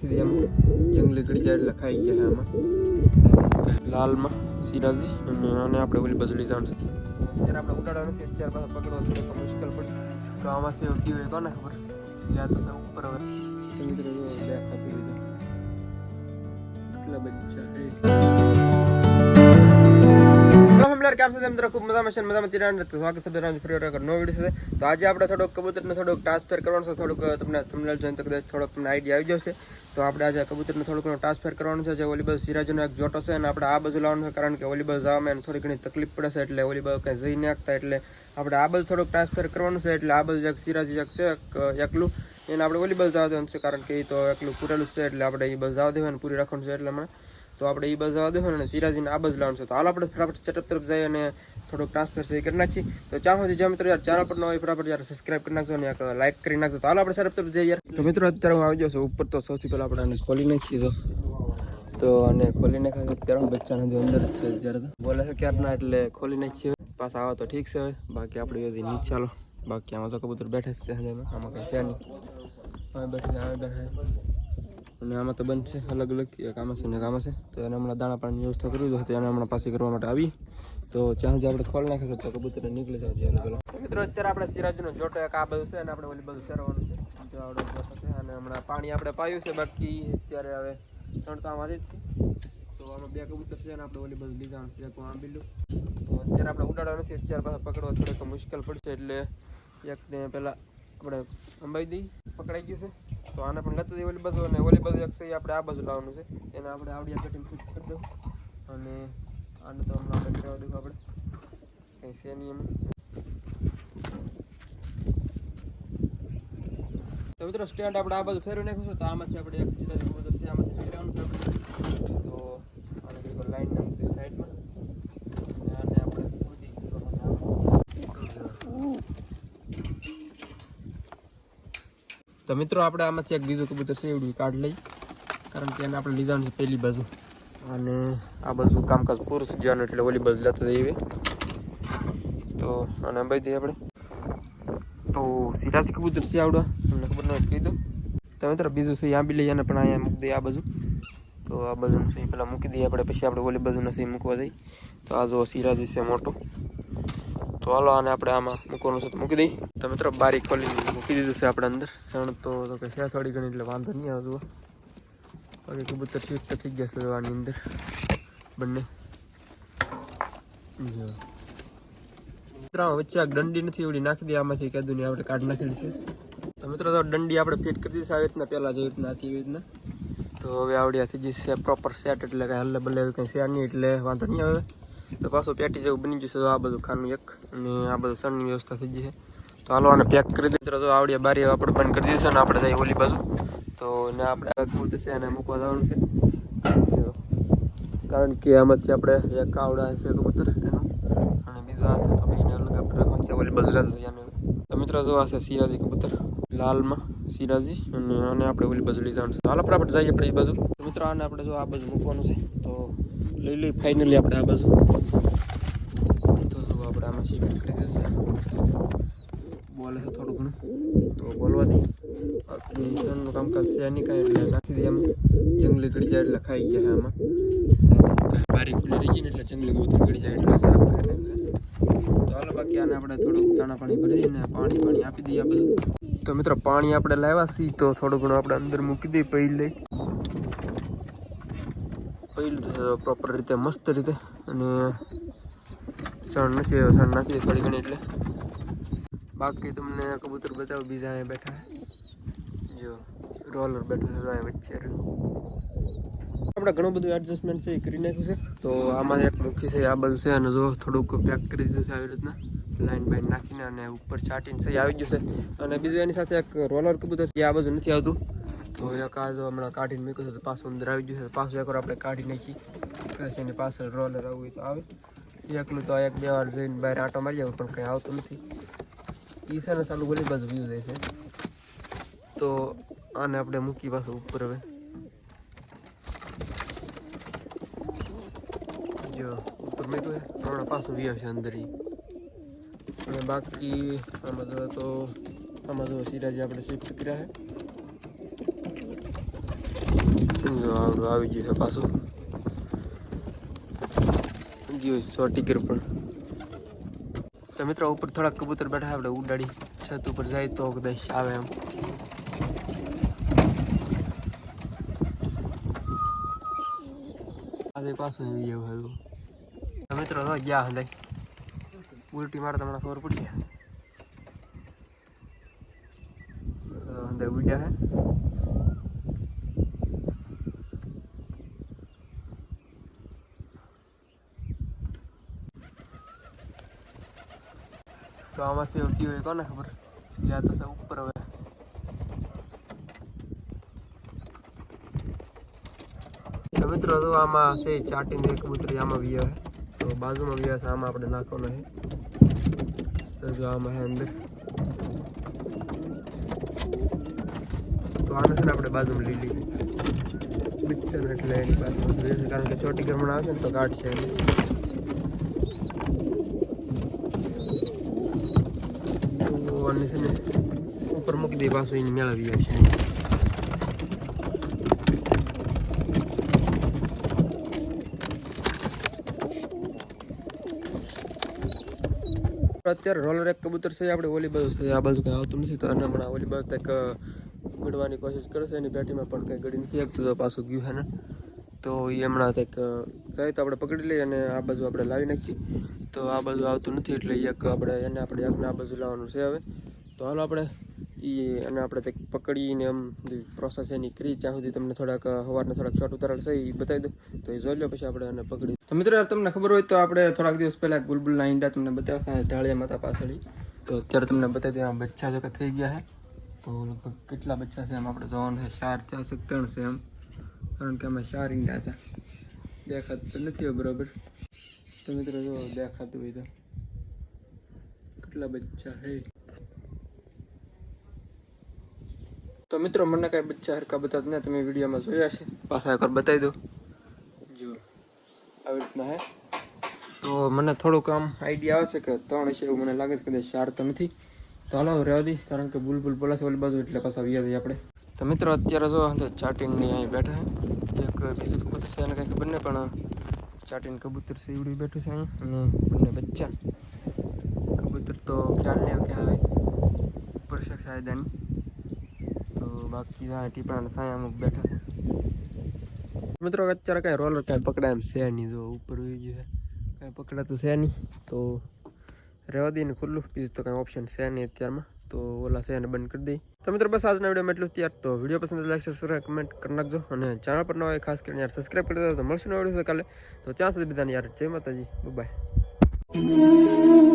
જંગલી ગળજા એટલે ખાઈ ગયા આમાં લાલમાં સિરાજી અને આપણે ઓલી બજલી જાણ છે અત્યારે આપણે ઉડાડવા નથી અત્યારે પાછા પકડવા થોડુંક મુશ્કેલ પડી તો આમાંથી કેવી હોય કોને ખબર યા તો ઉપર હવે મિત્રો બે ખાતી લીધા કેટલા બચ્ચા કેમ છે મિત્રો ખૂબ મજામાં છે મજામાં તિરાન સ્વાગત છે બેરાન ફરી એક નવો વિડિયો છે તો આજે આપણે થોડોક કબૂતરને થોડોક ટ્રાન્સફર કરવાનો છે થોડુંક તમને થંબનેલ જોઈને તો કદાચ થોડોક તમને આઈડિયા આવી જશે તો આપણે આજે કબૂતરને થોડુંક ટ્રાન્સફર કરવાનું છે જે વોલીબોલ સિરાજનો એક જોટો છે અને આપણે આ બાજુ લાવવાનું છે કારણ કે વોલીબોલ જવામાં એને થોડી ઘણી તકલીફ પડે છે એટલે વોલીબોલ કંઈ જઈ નાખતા એટલે આપણે આ બાજુ થોડુંક ટ્રાન્સફર કરવાનું છે એટલે આ બાજુ એક સિરાજી એક છે એકલું એને આપણે વોલીબોલ જવા દેવાનું છે કારણ કે એ તો એકલું પૂરેલું છે એટલે આપણે એ બસ જવા દેવાનું પૂરી રાખવાનું છે એટલે હમણાં તો આપણે એ બસ જવા દેવાનું અને સિરાજીને આ બાજુ લાવવાનું છે તો હાલ આપણે ફટાફટ સેટઅપ તરફ જઈએ અને થોડુંક ટ્રાન્સફર સહી કરી નાખીએ તો ચાલો સુધી જ્યાં મિત્રો યાર ચેનલ પર ન હોય ફટાફટ યાર સબસ્ક્રાઈબ કરી નાખજો અને એક લાઈક કરી નાખજો તો હાલ આપણે સેટઅપ તરફ જઈએ યાર તો મિત્રો અત્યારે હું આવી જશે ઉપર તો સૌથી પહેલાં આપણે આને ખોલી નાખીએ તો આને ખોલી નાખ્યા અત્યારે બચ્ચાને જો અંદર છે જ્યારે તો બોલે છે ક્યારના એટલે ખોલી નાખીએ પાછા આવો તો ઠીક છે બાકી આપણે હજી નીચે ચાલો બાકી આમાં તો કબૂતર બેઠે જ છે આમાં કંઈ છે નહીં હવે બેઠે અને આમાં તો બંધ છે અલગ અલગ એક આમાં છે ને એક આમાં છે તો એને હમણાં દાણા પાણીની વ્યવસ્થા કરવી જોઈએ તો એને હમણાં પાછી કરવા માટે આવી તો ત્યાં જે આપણે ખોલ નાખે તો કબૂતર નીકળી જાય ત્યારે પેલા મિત્રો અત્યારે આપણે સિરાજનો જોટો એક આ બધું છે અને આપણે ઓલી બધું ફેરવાનું છે જો આવડો જોટો છે અને હમણાં પાણી આપણે પાયું છે બાકી અત્યારે હવે ચણતામાંથી જ તો આમાં બે કબૂતર છે અને આપણે ઓલી બધું લીધાનું છે એક આંબીલું તો અત્યારે આપણે ઉડાડવા નથી અત્યારે પાછા પકડવા થોડુંક મુશ્કેલ પડશે એટલે એકને પહેલાં આપણે અંબાઈ દઈ પકડાઈ ગયું છે તો આને પણ લેતા દઈએ ઓલી બાજુ અને ઓલી બાજુ એક સહી આપણે આ બાજુ લાવવાનું છે એને આપણે આવડિયા કટિંગ ફિટ કરી દઉં અને આને તો હમણાં આપણે કરવા દઉં આપણે કંઈ છે નહીં એમાં તો મિત્રો સ્ટેન્ડ આપણે આ બાજુ ફેરવી નાખ્યું છે તો આમાંથી આપણે એક સીધા કબૂતર છે આમાંથી ફેરવાનું છે આપણે તો આને કંઈક લાઈન નાખી સાઈડમાં અને આને આપણે ખોદી તો મિત્રો આપણે આમાંથી એક બીજું કબૂતર છે એવડું કાર્ડ લઈ કારણ કે એને આપણે લીધાનું છે પહેલી બાજુ અને આ બાજુ કામકાજ પૂરું થઈ જવાનું એટલે ઓલી બાજુ લેતા જઈએ તો આને અંબાઈ દઈએ આપણે તો સિરાજી કબૂતર છે આવડો તમને ખબર ન કહી દઉં તો મિત્રો બીજું છે આંબી લઈએ અને પણ અહીંયા મૂકી દઈએ આ બાજુ તો આ બાજુનું છે પહેલાં મૂકી દઈએ આપણે પછી આપણે ઓલી બાજુના છે મૂકવા જઈએ તો આ જો સિરાજી છે મોટો તો હાલો આને આપણે આમાં મૂકવાનું છે તો મૂકી દઈએ તો મિત્રો બારી ખોલી મૂકી દીધું છે આપણે અંદર સણ તો કે છે થોડી ઘણી એટલે વાંધો નહીં આવતો બાકી કબૂતર શિફ્ટ થઈ ગયા છે આની અંદર બંને જો મિત્રો વચ્ચે આ દંડી નથી એવડી નાખી દઈએ આમાંથી કીધું નહીં આપણે કાઢ નાખેલી છે તો મિત્રો તો દંડી આપણે ફિટ કરી દીધી આવી રીતના પહેલાં જેવી રીતના હતી એવી રીતના તો હવે આવડી થઈ જઈ છે પ્રોપર સેટ એટલે કાંઈ હલ્લે બલ્લે એવું કંઈ છે નહીં એટલે વાંધો નહીં આવે તો પાછું પેટી જેવું બની જશે આ બધું ખાનું એક અને આ બધું સણની વ્યવસ્થા થઈ જશે તો હાલો આને પેક કરી દઈએ તો આવડિયા બારી આપણે બંધ કરી દઈશું અને આપણે જઈએ ઓલી બાજુ તો ને આપણે કબૂતર છે એને મૂકવા જવાનું છે કારણ કે આમાંથી આપણે એક આવડા છે કબૂતર એનું અને બીજું આ છે તો એને અલગ આપણે રાખવાનું છે ઓલી બાજુ લેતા જઈએ તો મિત્રો જો આ છે સિરાજી કબૂતર લાલમાં સિરાજી અને આને આપણે ઓલી બાજુ લઈ જવાનું છે હાલ આપણે જઈએ આપણે એ બાજુ તો મિત્રો આને આપણે જો આ બાજુ મૂકવાનું છે તો લઈ ફાઇનલી આપણે આ બાજુ તો આપણે આમાં શિફ્ટ કરી દઈશું બોલે છે થોડું ઘણું તો બોલવા દઈએ બાકી સનનું કામકાજ છે નહીં કાંઈ એટલે નાખી દઈએ આમાં જંગલી ગળી જાય એટલે ખાઈ ગયા આમાં બારી ખુલ્લી રહી ગઈ ને એટલે જંગલી કબૂતર ગળી જાય એટલે સાફ કરી નાખીએ તો હાલો બાકી આને આપણે થોડુંક દાણા પાણી ભરી દઈએ ને પાણી આપી દઈએ આ બધું તો મિત્રો પાણી આપણે લાવ્યા છીએ તો થોડું ઘણું આપણે અંદર મૂકી દઈએ પહેલી પ્રોપર રીતે મસ્ત રીતે અને સણ નથી સણ નાખી દે થોડી ઘણી એટલે બાકી તમને કબૂતર બતાવું બીજા અહીંયા બેઠા જો રોલર બેઠું છે અહીંયા વચ્ચે આપણે ઘણું બધું એડજસ્ટમેન્ટ છે એ કરી નાખ્યું છે તો આમાં એક મુખ્ય છે આ બધું છે અને જો થોડુંક પેક કરી દીધું છે આવી રીતના લાઈન બાઈન નાખીને અને ઉપર ચાટીને છે આવી ગયું છે અને બીજું એની સાથે એક રોલર કબૂતર છે આ બધું નથી આવતું તો એક આ જો હમણાં કાઢીને મૂક્યું છે પાછું અંદર આવી ગયું છે પાછું એકવાર આપણે કાઢી નાખી કહે છે એની પાછળ રોલર આવવું હોય તો આવે એકલું તો એક બે વાર જઈને બહાર આંટો મારી આવું પણ કંઈ આવતું નથી એ છે ને ચાલુ ગોલી બાજુ વ્યૂ જાય છે તો આને આપણે મૂકી પાછું ઉપર હવે જો ઉપર મૂક્યું છે હમણાં પાછું વ્યૂ છે અંદર અને બાકી આમાં જો સિરાજી આપણે શિફ્ટ કર્યા છે જો આવડું આવી ગયું છે પાછું ગયું 100 ટીકર પણ તો મિત્રો ઉપર થોડાક કબૂતર બેઠા આપણે ઉડાડી છત ઉપર જાય તો કદાચ આવે એમ આજે પાછું આવી ગયું હતું તો મિત્રો તો ગયા હંદાય ઉલટી મારે તમને ખબર પડી હંદાય ઉડ્યા હે તો આમાંથી ઉડ્યું હોય કોને ખબર ગયા તો સૌ ઉપર હવે તો મિત્રો તો આમાં છે ચાટીને એક કબૂતર આમાં ગયા તો બાજુમાં ગયા છે આમાં આપણે નાખવાનો છે તો જો આમાં છે અંદર તો આને છે ને આપણે બાજુમાં લઈ લઈએ બિચ્છર એટલે એની પાસે કારણ કે ચોટી ગરમણ આવશે ને તો કાઢશે એને અને છે ને ઉપર મૂકી દે પાછું એને મેળવી આવશે અત્યારે રોલર એક કબૂતર છે આપણે ઓલી બાજુ છે આ બાજુ કંઈ આવતું નથી તો અને હમણાં ઓલી બાજુ કંઈક ગળવાની કોશિશ કરે છે એની પેટીમાં પણ કંઈ ગળી નથી શકતું તો પાછું ગયું છે ને તો એ હમણાં કંઈક જાય તો આપણે પકડી લઈએ અને આ બાજુ આપણે લાવી નાખીએ તો આ બાજુ આવતું નથી એટલે એક આપણે એને આપણે એકને આ બાજુ લાવવાનું છે હવે તો હાલો આપણે એ અને આપણે કંઈક પકડીને એમ પ્રોસેસ એની કરી ત્યાં સુધી તમને થોડાક સવારના થોડાક શોર્ટ ઉતારેલ છે એ બતાવી દો તો એ જોઈ લો પછી આપણે એને પકડી તો મિત્રો યાર તમને ખબર હોય તો આપણે થોડાક દિવસ પહેલાં બુલબુલના ઈંડા તમને બતાવતા ઢાળિયા માતા પાછળ તો અત્યારે તમને બતાવી દે બચ્ચા જો કે થઈ ગયા છે તો લગભગ કેટલા બચ્ચા છે એમ આપણે જોવાનું છે 4 3 છે એમ કારણ કે અમે 4 ઈંડા હતા દેખાતું તો નથી હોય બરાબર તો મિત્રો જો દેખાતું હોય તો કેટલા બચ્ચા છે તો મિત્રો મને કાંઈ બચ્ચા હરકા બતાવતા ને તમે વિડીયોમાં જોયા છે પાછા એકવાર બતાવી દો જો આવી રીતના હે તો મને થોડુંક આમ આઈડિયા આવશે કે 3 છે એવું મને લાગે છે કદાચ 4 તો નથી તો હાલો રહેવા દી કારણ કે બુલબુલ બોલાશે ઓલી બાજુ એટલે પાછા વ્યા દઈએ આપણે તો મિત્રો અત્યારે જો ચાટીનની અહીં બેઠા છે એક બીજું કબૂતર છે એને કંઈ ખબર નહીં પણ ચાટીન કબૂતર છે એવડું બેઠું છે અહીં અને બંને બચ્ચા કબૂતર તો ખ્યાલ નહીં ક્યાં આવે ઉપર છે શાયદ એની તો બાકી ટીપણા સાયા અમુક બેઠા છે મિત્રો અત્યારે કાંઈ રોલર કાંઈ પકડાય એમ છે નહીં જો ઉપર હોઈ ગયું છે કાંઈ પકડાતું છે નહીં તો રહેવા દઈએ ને ખુલ્લું બીજું તો કાંઈ ઓપ્શન છે નહીં અત્યારમાં તો ઓલા છે એને બંધ કરી દઈએ તો મિત્રો બસ આજના વિડીયોમાં એટલું ત્યાર તો વિડીયો પસંદ લાઈક સબસ્ક્રાઈબ કમેન્ટ કરી નાખજો અને ચેનલ પર ન હોય ખાસ કરીને યાર સબસ્ક્રાઈબ કરી દો તો મળશું નવો વિડીયો કાલે તો ત્યાં સુધી બધાને યાર જય માતાજી બાય